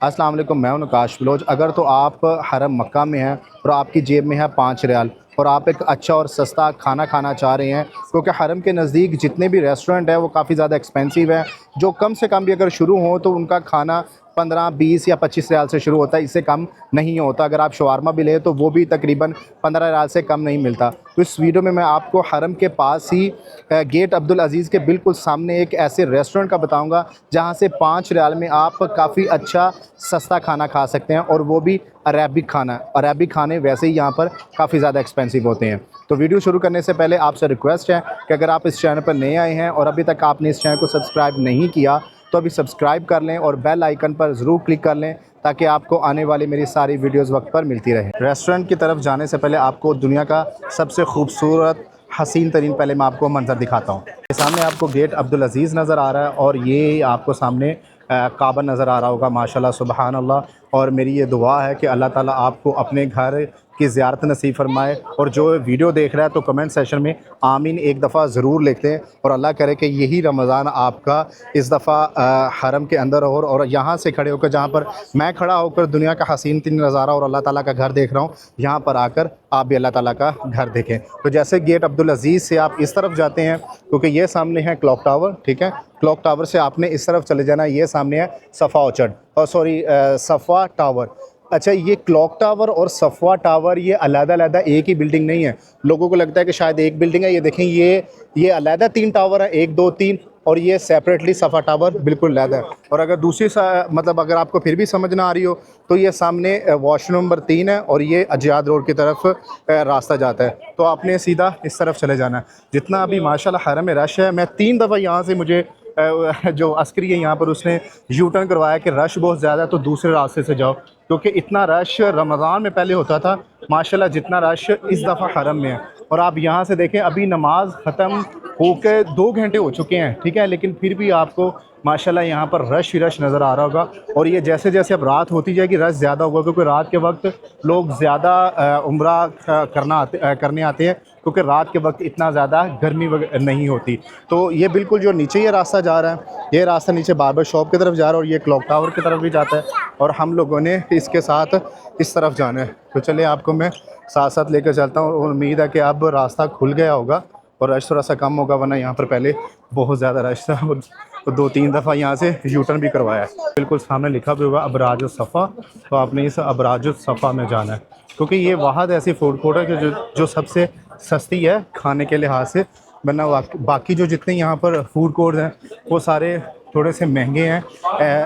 अस्सलाम वालेकुम, मैं हूं नकाश बलोच। अगर तो आप हरम मक्का में हैं और आपकी जेब में है 5 रियाल और आप एक अच्छा और सस्ता खाना खाना चाह रहे हैं, क्योंकि हरम के नज़दीक जितने भी रेस्टोरेंट हैं वो काफ़ी ज़्यादा एक्सपेंसिव हैं। जो कम से कम भी अगर शुरू हों तो उनका खाना 15, 20 या 25 रियाल से शुरू होता है, इससे कम नहीं होता। अगर आप शवारमा भी लें तो वो भी तकरीबन 15 रियाल से कम नहीं मिलता। तो इस वीडियो में मैं आपको हरम के पास ही गेट अब्दुल अज़ीज़ के बिल्कुल सामने एक ऐसे रेस्टोरेंट का बताऊंगा जहां से 5 रियाल में आप काफ़ी अच्छा सस्ता खाना खा सकते हैं, और वो भी अरेबिक खाना। अरेबिक खाने वैसे ही यहाँ पर काफ़ी ज़्यादा एक्सपेंसिव होते हैं। तो वीडियो शुरू करने से पहले आपसे रिक्वेस्ट है कि अगर आप इस चैनल पर नए आए हैं और अभी तक आपने इस चैनल को सब्सक्राइब नहीं किया तो अभी सब्सक्राइब कर लें और बेल आइकन पर ज़रूर क्लिक कर लें, ताकि आपको आने वाली मेरी सारी वीडियोस वक्त पर मिलती रहे। रेस्टोरेंट की तरफ जाने से पहले आपको दुनिया का सबसे खूबसूरत हसीन तरीन पहले मैं आपको मंजर दिखाता हूँ। सामने आपको गेट अब्दुल अज़ीज़ नज़र आ रहा है और ये आपको सामने काबा नज़र आ रहा होगा। माशाल्लाह सुबहान अल्लाह। और मेरी ये दुआ है कि अल्लाह ताला आपको अपने घर की ज़ियारत नसीब फरमाए। और जो वीडियो देख रहा है तो कमेंट सेशन में आमीन एक दफ़ा ज़रूर लिख दें, और अल्लाह करे कि यही रमज़ान आपका इस दफ़ा हरम के अंदर हो, और यहाँ से खड़े होकर जहाँ पर मैं खड़ा होकर दुनिया का हसीन तीन नज़ारा और अल्लाह ताला का घर देख रहा हूँ, यहाँ पर आकर आप भी अल्लाह ताला का घर देखें। तो जैसे गेट अब्दुल अज़ीज़ से आप इस तरफ जाते हैं, क्योंकि ये सामने है क्लॉक टावर, ठीक है। क्लॉक टावर से आपने इस तरफ चले जाना, ये सामने है सफ़ा ऑर्चर्ड, और सॉरी सफ़ा टावर। अच्छा, ये क्लॉक टावर और सफ़वा टावर ये अलग-अलग एक ही बिल्डिंग नहीं है। लोगों को लगता है कि शायद एक बिल्डिंग है। ये देखें, ये अलग 3 टावर है, 1, 2, 3, और ये सेपरेटली सफ़ा टावर बिल्कुल अलग है। और अगर दूसरी मतलब अगर आपको फिर भी समझ ना आ रही हो तो ये सामने वॉशरूम नंबर 3 है और ये अजियाद रोड की तरफ रास्ता जाता है। तो आपने सीधा इस तरफ चले जाना है। जितना अभी माशाल्लाह हरम में रश है, मैं 3 दफ़ा यहाँ से मुझे जो अस्करी है यहाँ पर उसने यू टर्न करवाया कि रश बहुत ज़्यादा है तो दूसरे रास्ते से जाओ, क्योंकि इतना रश रमज़ान में पहले होता था। माशाल्लाह जितना रश इस दफ़ा हरम में है। और आप यहाँ से देखें, अभी नमाज ख़त्म होकर 2 घंटे हो चुके हैं, ठीक है, लेकिन फिर भी आपको माशाल्लाह यहाँ पर रश ही रश नज़र आ रहा होगा। और ये जैसे जैसे अब रात होती जाएगी रश ज़्यादा होगा, क्योंकि रात के वक्त लोग ज़्यादा उम्रा करने आते हैं, क्योंकि रात के वक्त इतना ज़्यादा गर्मी नहीं होती। तो ये बिल्कुल जो नीचे ये रास्ता जा रहा है, ये रास्ता नीचे बार्बर शॉप की तरफ जा रहा है, और ये क्लॉक टावर की तरफ भी जाता है, और हम लोगों ने इसके साथ इस तरफ जाना है। तो चलिए आपको मैं साथ साथ लेकर चलता हूँ, और उम्मीद है कि अब रास्ता खुल गया होगा और रश थोड़ा सा कम होगा, वरना यहाँ पर पहले बहुत ज़्यादा रश था। और 2-3 दफ़ा यहाँ से यू टर्न भी करवाया है। बिल्कुल सामने लिखा भी होगा अबराज सफ़ा, तो आपने इस अबराज सफ़ा में जाना है, क्योंकि ये वाहद ऐसी फूड कोर्ट है कि जो सबसे सस्ती है खाने के लिहाज से। वरना बाकी जो जितने यहाँ पर फूड कोर्ट हैं वो सारे थोड़े से महंगे हैं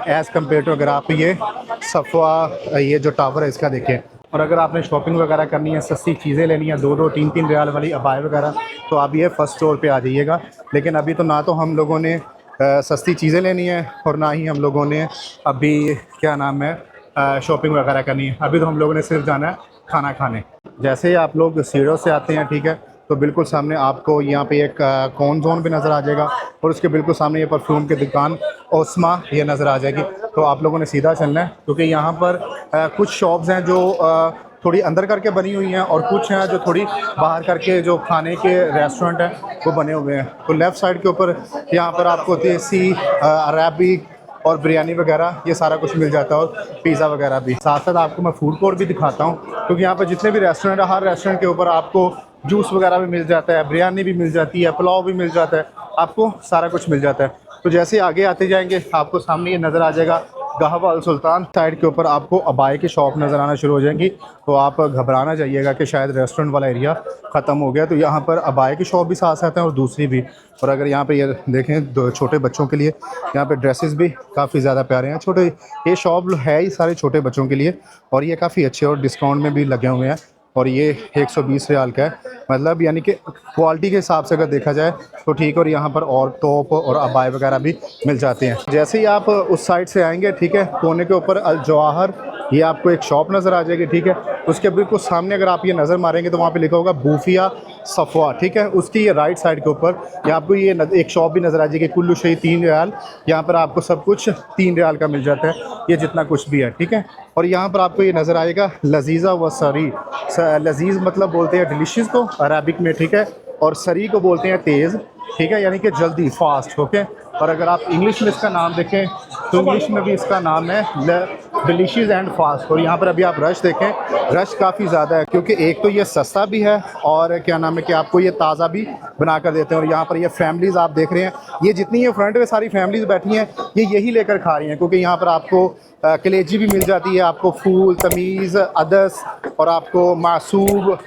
एज़ कम्पेयर टू अगर आप ये सफ़वा ये जो टावर है इसका देखें। और अगर आपने शॉपिंग वगैरह करनी है, सस्ती चीज़ें लेनी है, 2-2, 3-3 रियाल वाली अबाए वगैरह, तो आप ये फ़र्स्ट फ्लोर पे आ जाइएगा। लेकिन अभी तो ना तो हम लोगों ने सस्ती चीज़ें लेनी है और ना ही हम लोगों ने अभी क्या नाम है शॉपिंग वगैरह करनी है। अभी तो हम लोगों ने सिर्फ जाना है खाना खाने। जैसे ही आप लोग सीढ़ियों से आते हैं, ठीक है, तो बिल्कुल सामने आपको यहाँ पे एक कॉर्न जोन भी नज़र आ जाएगा, और उसके बिल्कुल सामने ये परफ्यूम की दुकान ओस्मा ये नज़र आ जाएगी। तो आप लोगों ने सीधा चलना है, क्योंकि यहाँ पर कुछ शॉप्स हैं जो थोड़ी अंदर करके बनी हुई हैं, और कुछ हैं जो थोड़ी बाहर करके जो खाने के रेस्टोरेंट हैं वो बने हुए हैं। तो लेफ़्ट साइड के ऊपर यहाँ पर आपको देसी अरबिक और बिरयानी वगैरह ये सारा कुछ मिल जाता है, और पिज़्ज़ा वगैरह भी। साथ साथ आपको मैं फूड कोर्ट भी दिखाता हूँ, क्योंकि यहाँ पर जितने भी रेस्टोरेंट है, हर रेस्टोरेंट के ऊपर आपको जूस वगैरह भी मिल जाता है, बिरयानी भी मिल जाती है, पुलाव भी मिल जाता है, आपको सारा कुछ मिल जाता है। तो जैसे आगे आते जाएंगे आपको सामने ये नज़र आ जाएगा गहवा अल सुल्तान। साइड के ऊपर आपको अबाए की शॉप नज़र आना शुरू हो जाएंगी, तो आप घबराना जाइएगा कि शायद रेस्टोरेंट वाला एरिया ख़त्म हो गया। तो यहाँ पर अबाए की शॉप भी साथ साथ हैं और दूसरी भी। और अगर यहाँ पे ये देखें, दो छोटे बच्चों के लिए यहाँ पे ड्रेसेस भी काफ़ी ज़्यादा प्यारे हैं। छोटे ये शॉप है ही सारे छोटे बच्चों के लिए, और ये काफ़ी अच्छे और डिस्काउंट में भी लगे हुए हैं। और ये 120 रियाल का है, मतलब यानी कि क्वालिटी के हिसाब से अगर देखा जाए तो ठीक है। और यहाँ पर और टॉप और अबाए वगैरह भी मिल जाते हैं। जैसे ही आप उस साइड से आएंगे, ठीक है, कोने के ऊपर अल जवाहर ये आपको एक शॉप नज़र आ जाएगी, ठीक है। उसके बिल्कुल सामने अगर आप ये नज़र मारेंगे तो वहाँ पे लिखा होगा बूफिया सफ़वा, ठीक है। उसकी ये राइट साइड के ऊपर यहाँ आपको ये एक शॉप भी नज़र आ जाएगी, कुल्लू शही 3 रियाल। यहाँ पर आपको सब कुछ 3 रियाल का मिल जाता है, ये जितना कुछ भी है, ठीक है। और यहाँ पर आपको ये नज़र आएगा लजीज़ा व सरी। लजीज़ मतलब बोलते हैं डिलीशियस को अरबिक में, ठीक है, और सरी को बोलते हैं तेज़, ठीक है, यानी कि जल्दी फास्ट, ओके। और अगर आप इंग्लिश में इसका नाम देखें तो इंग्लिश में भी इसका नाम है डिलीशियस एंड फास्ट। और यहाँ पर अभी आप रश देखें, रश काफ़ी ज़्यादा है क्योंकि एक तो ये सस्ता भी है और क्या नाम है कि आपको ये ताज़ा भी बना कर देते हैं। और यहाँ पर ये फैमिलीज़ आप देख रहे हैं, ये जितनी ये फ्रंट में सारी फैमिलीज़ बैठी हैं ये यही लेकर खा रही हैं, क्योंकि यहाँ पर आपको कलेजी भी मिल जाती है, आपको फूल, तमीज़, अदस और आपको मासूब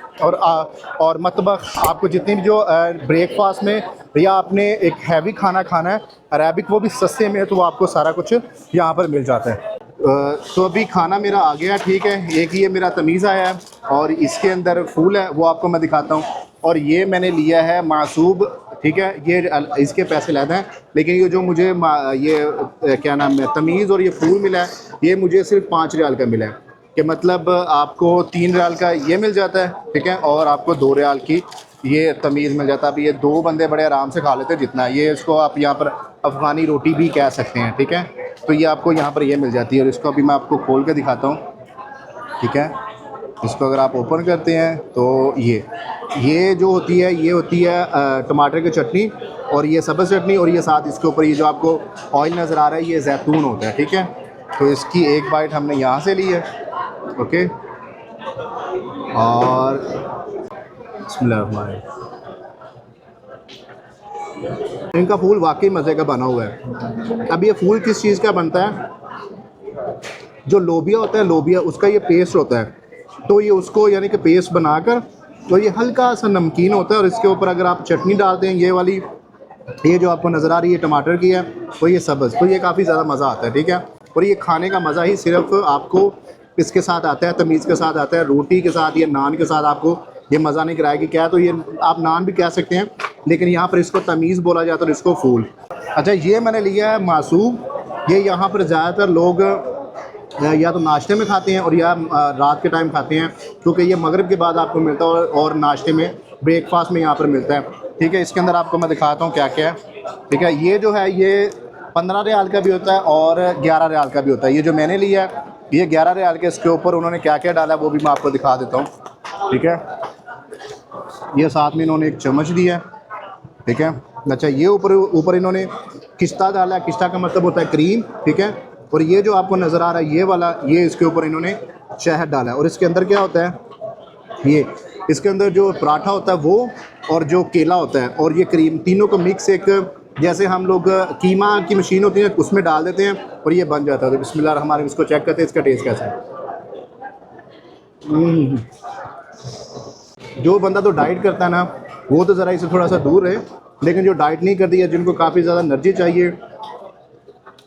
और मतबख, आपको जितनी भी जो ब्रेकफास्ट में या आपने एक हैवी खाना खाना है अरेबिक, वो भी सस्ते में है, तो वो आपको सारा कुछ यहाँ पर मिल जाता है। तो अभी खाना मेरा आ गया, ठीक है। एक ये मेरा तमीज़ आया है और इसके अंदर फूल है, वो आपको मैं दिखाता हूँ। और ये मैंने लिया है मासूब, ठीक है। ये इसके पैसे लेते हैं, लेकिन ये जो मुझे ये क्या नाम है तमीज़ और ये फूल मिला है, ये मुझे सिर्फ 5 रियाल का मिला है, कि मतलब आपको 3 रियाल का ये मिल जाता है, ठीक है, और आपको 2 रियाल की ये तमीज़ मिल जाता है। अभी ये 2 बंदे बड़े आराम से खा लेते हैं जितना ये, इसको आप यहाँ पर अफ़गानी रोटी भी कह सकते हैं, ठीक है। तो ये आपको यहाँ पर ये मिल जाती है और इसको अभी मैं आपको खोल के दिखाता हूँ, ठीक है। इसको अगर आप ओपन करते हैं तो ये जो होती है ये होती है टमाटर की चटनी और ये सब्ज़ चटनी, और ये साथ इसके ऊपर ये जो आपको ऑयल नज़र आ रहा है ये जैतून होता है, ठीक है। तो इसकी एक बाइट हमने यहाँ से ली है, ओके। और बिस्मिल्लाह, इनका फूल वाकई मज़े का बना हुआ है। अब ये फूल किस चीज़ का बनता है, जो लोबिया होता है, लोबिया उसका ये पेस्ट होता है, तो ये उसको यानी कि पेस्ट बनाकर, तो ये हल्का सा नमकीन होता है और इसके ऊपर अगर आप चटनी डालते हैं, ये वाली ये जो आपको नज़र आ रही है टमाटर की है, तो ये सब्ज़, तो ये काफ़ी ज़्यादा मज़ा आता है, ठीक है। और ये खाने का मज़ा ही सिर्फ आपको इसके साथ आता है, तमीज़ के साथ आता है, रोटी के साथ या नान के साथ आपको ये मज़ा नहीं कराएगी। क्या, तो ये आप नान भी कह सकते हैं, लेकिन यहाँ पर इसको तमीज़ बोला जाता है और इसको फूल। अच्छा, ये मैंने लिया है मासूब। ये यहाँ पर ज़्यादातर लोग या तो नाश्ते में खाते हैं और या रात के टाइम खाते हैं, क्योंकि ये मगरिब के बाद आपको मिलता है और नाश्ते में ब्रेकफास्ट में यहाँ पर मिलता है, ठीक है। इसके अंदर आपको मैं दिखाता हूँ क्या क्या है, ठीक है। ये जो है ये 15 रियाल का भी होता है और 11 रियाल का भी होता है। ये जो मैंने लिया है ये 11 रियाल के, इसके ऊपर उन्होंने क्या क्या डाला वो भी मैं आपको दिखा देता हूँ, ठीक है। ये साथ में इन्होंने एक चम्मच दिया है, ठीक है। अच्छा, ये ऊपर इन्होंने किश्ता डाला है, किश्ता का मतलब होता है क्रीम, ठीक है। और ये जो आपको नज़र आ रहा है ये वाला, ये इसके ऊपर इन्होंने शहद डाला है। और इसके अंदर क्या होता है, ये इसके अंदर जो पराठा होता है वो और जो केला होता है और ये क्रीम, तीनों को मिक्स एक, जैसे हम लोग कीमा की मशीन होती है उसमें डाल देते हैं और ये बन जाता है। तो बिस्मिल्लाह रहमान रहीम, इसको चेक करते हैं इसका टेस्ट कैसा है। जो बंदा तो डाइट करता है ना वो तो ज़रा इसे थोड़ा सा दूर रहे, लेकिन जो डाइट नहीं करती है, जिनको काफ़ी ज़्यादा एनर्जी चाहिए,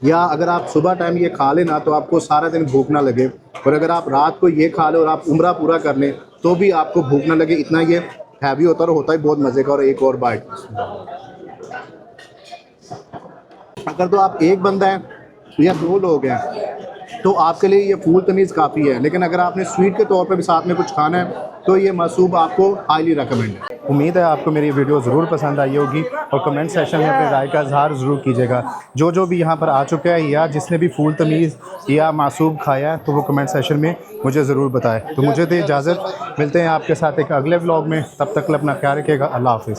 या अगर आप सुबह टाइम ये खा लेना तो आपको सारा दिन भूख ना लगे, और अगर आप रात को ये खा लो और आप उम्रा पूरा कर लें तो भी आपको भूख ना लगे, इतना ये हैवी होता है और होता ही बहुत मज़े का। और एक और बाइट, अगर तो आप एक बंदा है या 2 लोग हैं तो आपके लिए ये फूल तमीज़ काफ़ी है, लेकिन अगर आपने स्वीट के तौर पे भी साथ में कुछ खाना है तो ये मासूब आपको हाईली रिकमेंड है। उम्मीद है आपको मेरी वीडियो ज़रूर पसंद आई होगी और कमेंट सेशन में अपने राय का इजहार ज़रूर कीजिएगा। जो भी यहाँ पर आ चुका है या जिसने भी फूल तमीज़ या मासूब खाया है तो वो कमेंट सेशन में मुझे ज़रूर बताएं। तो मुझे दे इजाज़त, मिलते हैं आपके साथ एक अगले व्लॉग में, तब तक अपना ख्याल रखिएगा। अल्लाह हाफ़िज़।